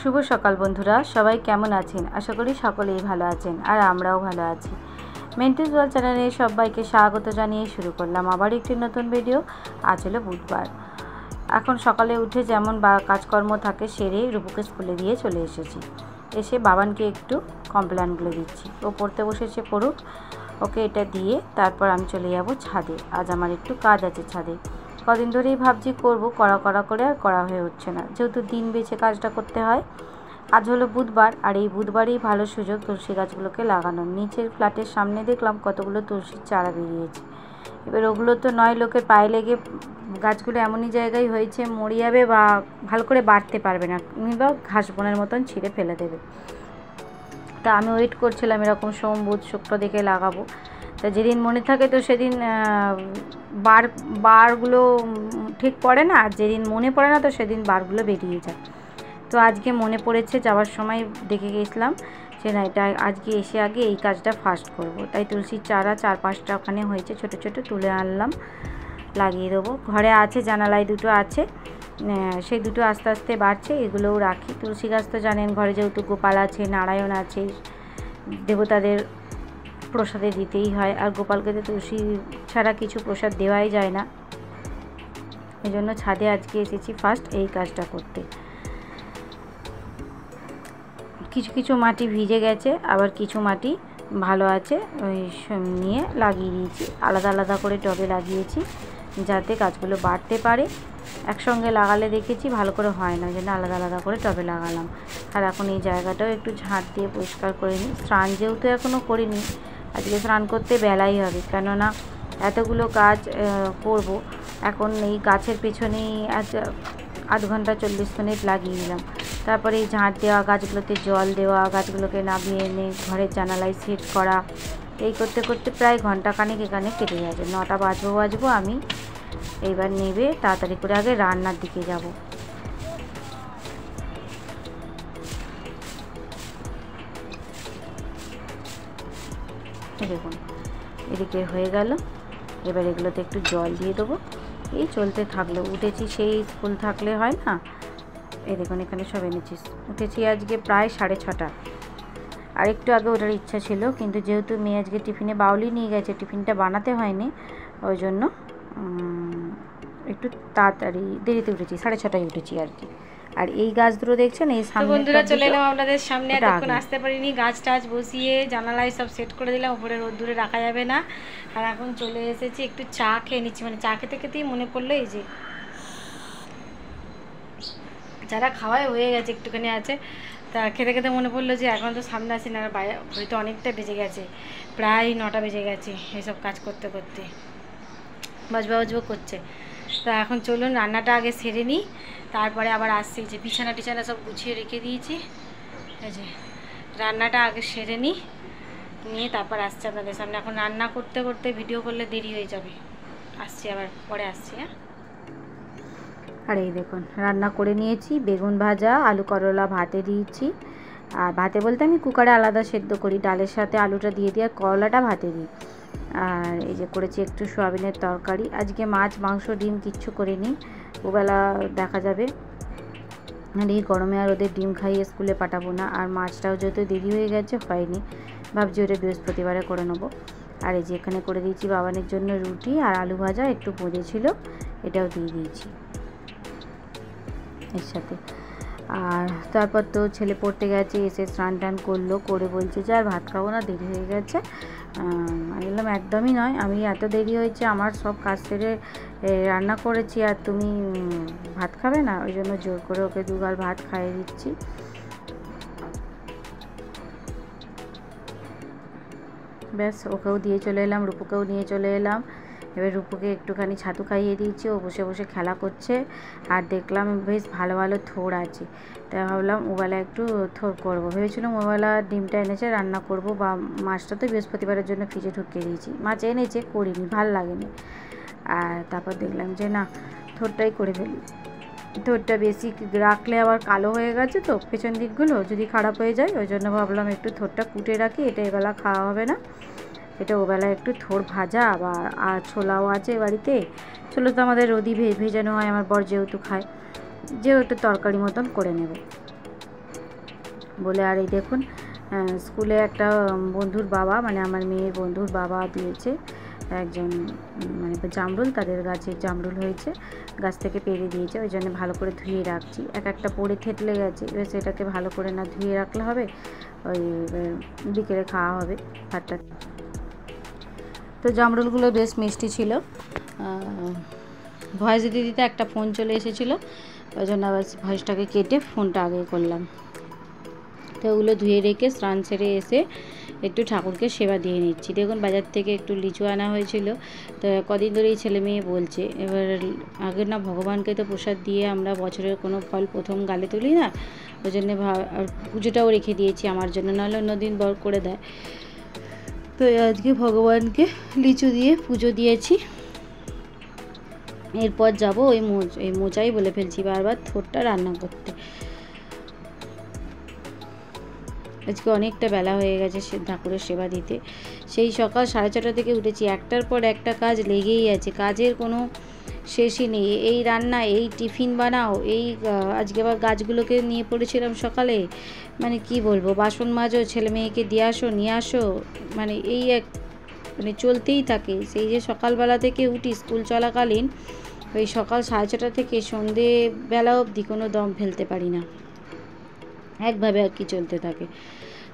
শুভ সকাল বন্ধুরা, সবাই কেমন আছেন? আশা করি সকলেই ভালো আছেন আর আমরাও ভালো আছি। মেন্টিস ওয়ার্ল্ড চ্যানেলে সবাইকে স্বাগত জানিয়ে শুরু করলাম আবার একটি নতুন ভিডিও। আজ হলো বুধবার। এখন সকালে উঠে যেমন কাজকর্ম থাকে সেরে রূপুকে স্কুলে দিয়ে চলে এসেছি। এসে বাবানকে একটু কমপ্লেনগুলো দিচ্ছি। ও পড়তে বসেছে, পড়ুক, ওকে এটা দিয়ে তারপর আমি চলে যাব ছাদে। আজ আমার একটু কাজ আছে ছাদে। কদিন ধরেই ভাবছি করব, করা করে আর করা হয়ে উঠছে না, যেহেতু দিন বেছে কাজটা করতে হয়। আজ হলো বুধবার, আর এই বুধবারই ভালো সুযোগ তুলসী গাছগুলোকে লাগানোর। নিচের ফ্ল্যাটের সামনে দেখলাম কতগুলো তুলসীর চারা বেরিয়েছে। এবার ওগুলো তো নয় লোকের পায়ে লেগে গাছগুলো এমনই জায়গায় হয়েছে মরে যাবে বা ভালো করে বাড়তে পারবে না, বা ঘাস বনের মতন ছিঁড়ে ফেলে দেবে। তা আমি ওয়েট করছিলাম এরকম সোম বুধ শুক্র দেখে লাগাবো। তা যেদিন মনে থাকে তো সেদিন বারগুলো ঠিক পড়ে না, আর যেদিন মনে পড়ে না তো সেদিন বারগুলো বেরিয়ে যায়। তো আজকে মনে পড়েছে, যাওয়ার সময় দেখে গেছিলাম যে না, এটা আজকে এসে আগে এই কাজটা ফার্স্ট করব। তাই তুলসীর চারা 4-5টা ওখানে হয়েছে, ছোট ছোট তুলে আনলাম, লাগিয়ে দেবো। ঘরে আছে, জানালায় দুটো আছে, সেই দুটো আস্তে আস্তে বাড়ছে, এগুলোও রাখি। তুলসী গাছ তো জানেন, ঘরে যেহেতু গোপাল আছে, নারায়ণ আছে, দেবতাদের প্রসাদে দিতেই হয়, আর গোপালকে তো তুলসী ছাড়া কিছু প্রসাদ দেওয়াই যায় না। এই জন্য ছাদে আজকে এসেছি ফার্স্ট এই কাজটা করতে। কিছু কিছু মাটি ভিজে গেছে, আবার কিছু মাটি ভালো আছে, ওই নিয়ে লাগিয়ে দিয়েছি। আলাদা আলাদা করে টবে লাগিয়েছি যাতে গাছগুলো বাড়তে পারে। একসঙ্গে লাগালে দেখেছি ভালো করে হয় না, যেন আলাদা আলাদা করে টবে লাগালাম। আর এখন এই জায়গাটাও একটু ঝাঁট দিয়ে পরিষ্কার করে নিই। স্নান যেহেতু এখনও করিনি, আজকে স্নান করতে বেলাই হবে, কেননা এতগুলো কাজ করব। এখন এই গাছের পেছনেই আধ ঘন্টা 40 মিনিট লাগিয়ে দিলাম। তারপরে এই ঝাঁট দেওয়া, গাছগুলোতে জল দেওয়া, গাছগুলোকে নামিয়ে এনে ঘরের জানালায় সেট করা, এই করতে করতে প্রায় ঘন্টাখানেক এখানে কেটে যাবে। 9টা বাজবো আমি এইবার নেবে তাড়াতাড়ি করে আগে রান্নার দিকে যাব। দেখুন এদিকে হয়ে গেল, এবার এগুলোতে একটু জল দিয়ে দেবো। এই চলতে থাকলো, উঠেছি সেই স্কুল থাকলে হয় না। এই দেখুন এখানে সব এনেছিস, উঠেছি আজকে প্রায় 6:30। আর একটু আগে ওঠার ইচ্ছা ছিল, কিন্তু যেহেতু মেয়ে আজকে টিফিনে বাউলি নিয়ে গেছে, টিফিনটা বানাতে হয়নি, ওই জন্য একটু তাড়াতাড়ি দেরিতে উঠেছি, 6:30টায় উঠেছি আর কি। আর এই গাছ দুটো দেখছেন, এই সামনে বন্ধুরা চলে এলাম আপনাদের সামনে। এতক্ষণ আসতে পারিনি, গাছ টাছ বসিয়ে জানালায় সব সেট করে দিলাম, উপরে রোদ্দুরে রাখা যাবে না। আর এখন চলে এসেছি, একটু চা খেয়ে নিচ্ছি। মানে চা খেতে খেতেই মনে পড়লো এই যে যারা খাওয়াই হয়ে গেছে, একটুখানি আছে, তা খেতে খেতে মনে পড়লো যে এখন তো সামনে আসি না, হয়তো অনেকটা বেজে গেছে, প্রায় 9টা বেজে গেছে এইসব কাজ করতে করতে, বাজবো করছে। তা এখন চলুন রান্নাটা আগে সেরে নিই, তারপরে আবার আসছি। যে বিছানা টিছানা সব গুছিয়ে রেখে দিয়েছি, এই যে রান্নাটা আগে সেরে নিয়ে তারপর আসছি আপনাদের সামনে। এখন রান্না করতে করতে ভিডিও করলে দেরি হয়ে যাবে, আসছি আবার পরে আসছি। হ্যাঁ, আর এই দেখুন রান্না করে নিয়েছি, বেগুন ভাজা, আলু করলা ভাতে দিয়েছি। আর ভাতে বলতে আমি কুকারে আলাদা সেদ্ধ করি, ডালের সাথে আলুটা দিয়ে আর করলাটা ভাতে দিই। আর এই যে করেছি একটু সয়াবিনের তরকারি। আজকে মাছ মাংস ডিম কিচ্ছু করিনি, ওবেলা দেখা যাবে। আর এই গরমে আর ওদের ডিম খাইয়ে স্কুলে পাঠাবো না, আর মাছটাও যেহেতু দেরি হয়ে গেছে হয়নি, ভাবছি ওটা বৃহস্পতিবারে করে নেবো। আর এই যে এখানে করে দিয়েছি বাবানের জন্য রুটি আর আলু ভাজা, একটু ভেজে ছিল, এটাও দিয়ে দিয়েছি এর সাথে। আর তারপর তো ছেলে পড়তে গেছে, এসে স্নান টান করলো, করে বলছে যে আর ভাত খাবো না, দেরি হয়ে গেছে। আমি বললাম একদমই নয়, আমি এত দেরি হয়েছে, আমার সব কাজ সেরে রান্না করেছি, আর তুমি ভাত খাবে না? ওই জন্য জোর করে ওকে 2 গাল ভাত খাইয়ে দিচ্ছি। ব্যাস, ওকেও দিয়ে চলে এলাম, রূপুকেও নিয়ে চলে এলাম। এবার রূপুকে একটুখানি ছাতু খাইয়ে দিয়েছি, ও বসে বসে খেলা করছে। আর দেখলাম বেশ ভালো ভালো থোড় আছে, তাই ভাবলাম ওবেলা একটু থোড় করবো। ভেবেছিলাম ওবেলা ডিমটা এনেছে রান্না করব, বা মাছটা তো বৃহস্পতিবারের জন্য ফ্রিজে ঢুকিয়ে দিয়েছি, মাছ এনেছে করিনি, ভাল লাগেনি। আর তারপর দেখলাম যে না, থোড়টাই করে ফেলি। থোড়টা বেশি রাখলে আবার কালো হয়ে গেছে তো পেছন দিকগুলো, যদি খারাপ হয়ে যায়, ওই জন্য ভাবলাম একটু থোড়টা কুটে রাখি, এটা এবেলা খাওয়া হবে না, এটা ওবেলা একটু থোড় ভাজা। আবার আর ছোলাও আছে বাড়িতে, ছোলা তো আমাদের রোদই ভেজানো হয়, আমার বর যেহেতু খায়, যেহেতু তরকারি মতন করে নেব। বলে। আর এই দেখুন স্কুলে একটা বন্ধুর বাবা, মানে আমার মেয়ের বন্ধুর বাবা দিয়েছে একজন মানে জামরুল, তাদের গাছে জামরুল হয়েছে, গাছ থেকে পেড়ে দিয়েছে, ওই জন্য ভালো করে ধুয়ে রাখছি। একটা পড়ে থেতলে গেছে, এবার সেটাকে ভালো করে না ধুয়ে রাখলে হবে, ওই বিকেলে খাওয়া হবে ভাতটা। তো জামরুলগুলো বেশ মিষ্টি ছিল। ভয়েস দিতে দিতে একটা ফোন চলে এসেছিলো, ওই জন্য আবার ভয়েসটাকে কেটে ফোনটা আগে করলাম। তো ওগুলো ধুয়ে রেখে স্নান সেরে এসে একটু ঠাকুরকে সেবা দিয়ে নিচ্ছি। দেখুন বাজার থেকে একটু লিচু আনা হয়েছিল, তো কদিন ধরেই ছেলে মেয়ে বলছে। এবার আগে না ভগবানকে তো প্রসাদ দিয়ে আমরা বছরের কোনো ফল প্রথম গালে তুলি না, ওই জন্যে পুজোটাও রেখে দিয়েছি আমার জন্য, নাহলে অন্যদিন বর করে দেয়। তো আজকে ভগবানকে লিচু দিয়ে পুজো দিয়েছি। এরপর যাবো ওই মোচাই বলে ফেলছি বারবার, থোরটা রান্না করতে। আজকে অনেকটা বেলা হয়ে গেছে ঠাকুরের সেবা দিতে। সেই সকাল 6:30 থেকে উঠেছি, একটার পর একটা কাজ লেগেই আছে, কাজের কোনো শেষই নেই। এই রান্না, এই টিফিন বানাও, এই আজকে আবার গাছগুলোকে নিয়ে পড়েছিলাম সকালে, মানে কি বলবো, বাসন মাজো, ছেলে মেয়েকে দিয়ে আসো নিয়ে আসো, মানে এই এক মানে চলতেই থাকে। সেই যে সকালবেলা থেকে উঠি স্কুল চলাকালীন, ওই সকাল 6:30 থেকে সন্ধেবেলা অবধি কোনো দম ফেলতে পারি না, একভাবে আর কি চলতে থাকে।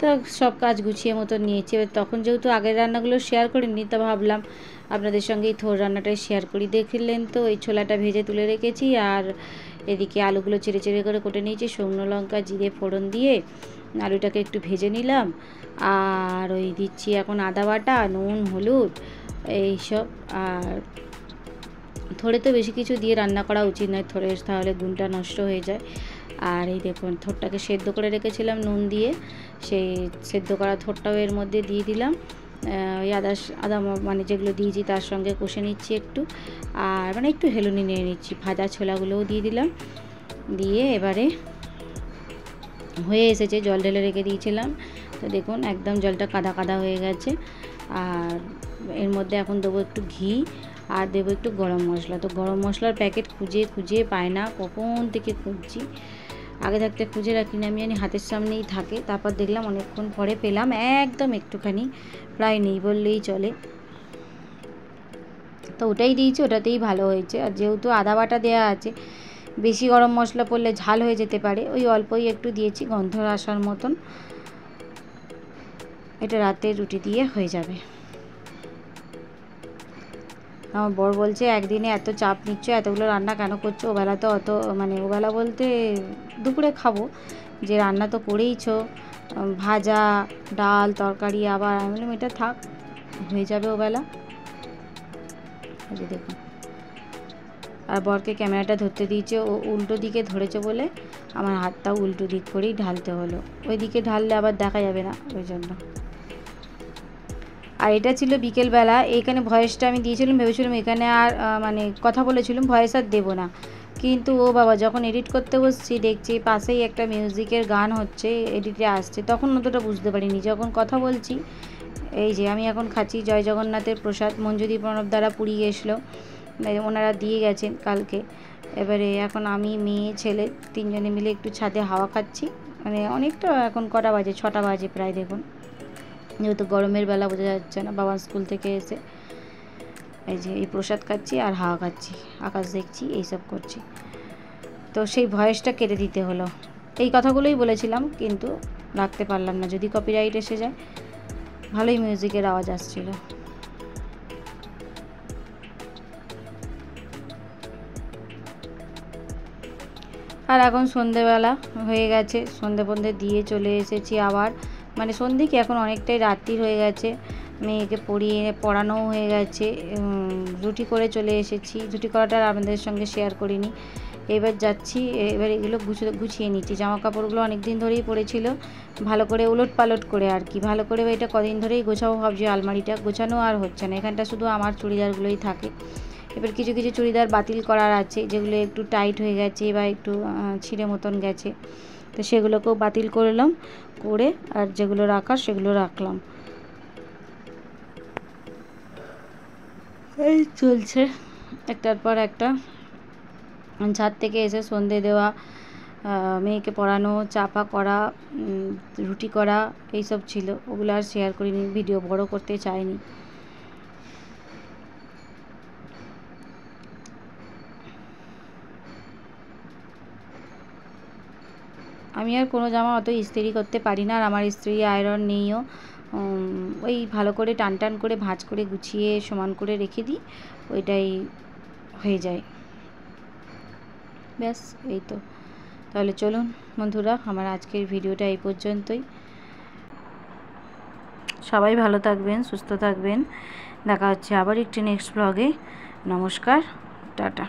তো সব কাজ গুছিয়ে মতো নিয়েছি। এবার তখন যেহেতু আগের রান্নাগুলো শেয়ার করিনি, তা ভাবলাম আপনাদের সঙ্গে এই থোর রান্নাটাই শেয়ার করি। দেখলেন তো ওই ছোলাটা ভেজে তুলে রেখেছি, আর এদিকে আলুগুলো চেড়ে চেড়ে করে কেটে নিয়েছি, শুকনো লঙ্কা জিরে ফোড়ন দিয়ে আলুটাকে একটু ভেজে নিলাম। আর ওই দিচ্ছি এখন আদা বাটা, নুন, হলুদ এইসব। আর থোড়ে তো বেশি কিছু দিয়ে রান্না করা উচিত নয়, থোড়ে তাহলে গুণটা নষ্ট হয়ে যায়। আর এই দেখুন থোরটাকে সেদ্ধ করে রেখেছিলাম নুন দিয়ে, সেই সেদ্ধ করা থোরটাও এর মধ্যে দিয়ে দিলাম। ওই আদা মানে যেগুলো দিয়েছি তার সঙ্গে কষে নিচ্ছি একটু, আর মানে একটু হেলুনি নিয়ে নিচ্ছি। ভাজা ছোলাগুলোও দিয়ে দিলাম, দিয়ে এবারে হয়ে এসেছে, জল ঢেলে রেখে দিয়েছিলাম। তো দেখুন একদম জলটা কাদা কাদা হয়ে গেছে। আর এর মধ্যে এখন দেবো একটু ঘি, আর দেবো একটু গরম মশলা। তো গরম মশলার প্যাকেট খুঁজে খুঁজে পায় না, কখন থেকে খুঁজছি, আগে থাকতে খুঁজে রাখি না আমি, জানি হাতের সামনেই থাকে। তারপর দেখলাম অনেকক্ষণ পরে পেলাম, একদম একটুখানি, প্রায় নেই বললেই চলে। তো ওটাই দিয়েছি, ওটাতেই ভালো হয়েছে। আর যেহেতু আদা বাটা দেওয়া আছে, বেশি গরম মশলা পড়লে ঝাল হয়ে যেতে পারে, ওই অল্পই একটু দিয়েছি গন্ধ আসার মতন। এটা রাতে রুটি দিয়ে হয়ে যাবে। আমার বর বলছে একদিনে এত চাপ নিচ্ছ, এতগুলো রান্না কেন করছো, ওবেলা তো অত, মানে ওবেলা বলতে দুপুরে খাবো, যে রান্না তো করেইছো, ভাজা ডাল তরকারি, আবার আমি বললাম এটা থাক, হয়ে যাবে ওবেলা। এই দেখুন, আর বরকে ক্যামেরাটা ধরতে দিয়েছে, ও উল্টো দিকে ধরেছে বলে আমার হাতটাও উল্টো দিক করেই ঢালতে হলো, ওই দিকে ঢাললে আবার দেখা যাবে না, ওই জন্য। আর এটা ছিল বিকেলবেলা, এইখানে ভয়েসটা আমি দিয়েছিলাম, ভেবেছিলাম এখানে আর মানে কথা বলেছিলাম, ভয়েস আর দেবো না। কিন্তু ও বাবা, যখন এডিট করতে বসছি দেখছি পাশেই একটা মিউজিকের গান হচ্ছে, এডিটে আসছে, তখন অতটা বুঝতে পারিনি। যখন কথা বলছি, এই যে আমি এখন খাচ্ছি জয় জগন্নাথের প্রসাদ, মঞ্জুদি প্রণব দ্বারা পুরী গেছিলো, ওনারা দিয়ে গেছেন কালকে। এবারে এখন আমি, মেয়ে, ছেলে তিনজনে মিলে একটু ছাদে হাওয়া খাচ্ছি, মানে অনেকটা, এখন কটা বাজে, 6টা বাজে প্রায়। দেখুন যেহেতু গরমের বেলা বোঝা যাচ্ছে না, বাবা স্কুল থেকে এসে এই যে এই প্রসাদ খাচ্ছি আর হাওয়া খাচ্ছি, আকাশ দেখছি, এইসব করছি। তো সেই ভয়েসটা কেটে দিতে হলো, এই কথাগুলোই বলেছিলাম কিন্তু রাখতে পারলাম না, যদি কপিরাইট এসে যায়। ভালোই মিউজিকের আওয়াজ আসছিল। আর এখন সন্ধেবেলা হয়ে গেছে, সন্ধে ফন্ধে দিয়ে চলে এসেছি আবার, মানে সন্ধে কি, এখন অনেকটাই রাত্রি হয়ে গেছে, মেয়েকে পড়ানোও হয়ে গেছে, রুটি করে চলে এসেছি। রুটি করাটা আপনাদের সঙ্গে শেয়ার করিনি, এবার যাচ্ছি, এবার এগুলো গুছিয়ে নিচ্ছি। জামা কাপড়গুলো অনেক দিন ধরেই পড়েছিল, ভালো করে উলট পালট করে আর কি, ভালো করে এটা কদিন ধরেই গোছাবো ভাবছি। আলমারিটা গোছানো আর হচ্ছে না, এখানটা শুধু আমার চুড়িদারগুলোই থাকে। এবার কিছু কিছু চুড়িদার বাতিল করার আছে, যেগুলো একটু টাইট হয়ে গেছে বা একটু ছিঁড়ে মতন গেছে, তো সেগুলোকেও বাতিল করলাম, করে আর যেগুলো রাখার সেগুলো রাখলাম। এই চলছে একটার পর একটা। ছাদ থেকে এসে সন্ধে দেওয়া, মেয়েকে পড়ানো, চাপা করা, রুটি করা, এইসব ছিল। ওগুলো আর শেয়ার করিনি, ভিডিও বড় করতে চাইনি। আমি আর কোনো জামা অত ইস্ত্রি করতে পারি না, আর আমার ইস্ত্রি আয়রন নেইও। ওই ভালো করে টান টান করে ভাঁজ করে গুছিয়ে সমান করে রেখে দিই, ওইটাই হয়ে যায়। ব্যাস, এই তো। তাহলে চলুন বন্ধুরা, আমার আজকের ভিডিওটা এই পর্যন্তই। সবাই ভালো থাকবেন, সুস্থ থাকবেন। দেখা হচ্ছে আবার একটি নেক্সট ব্লগে। নমস্কার, টাটা।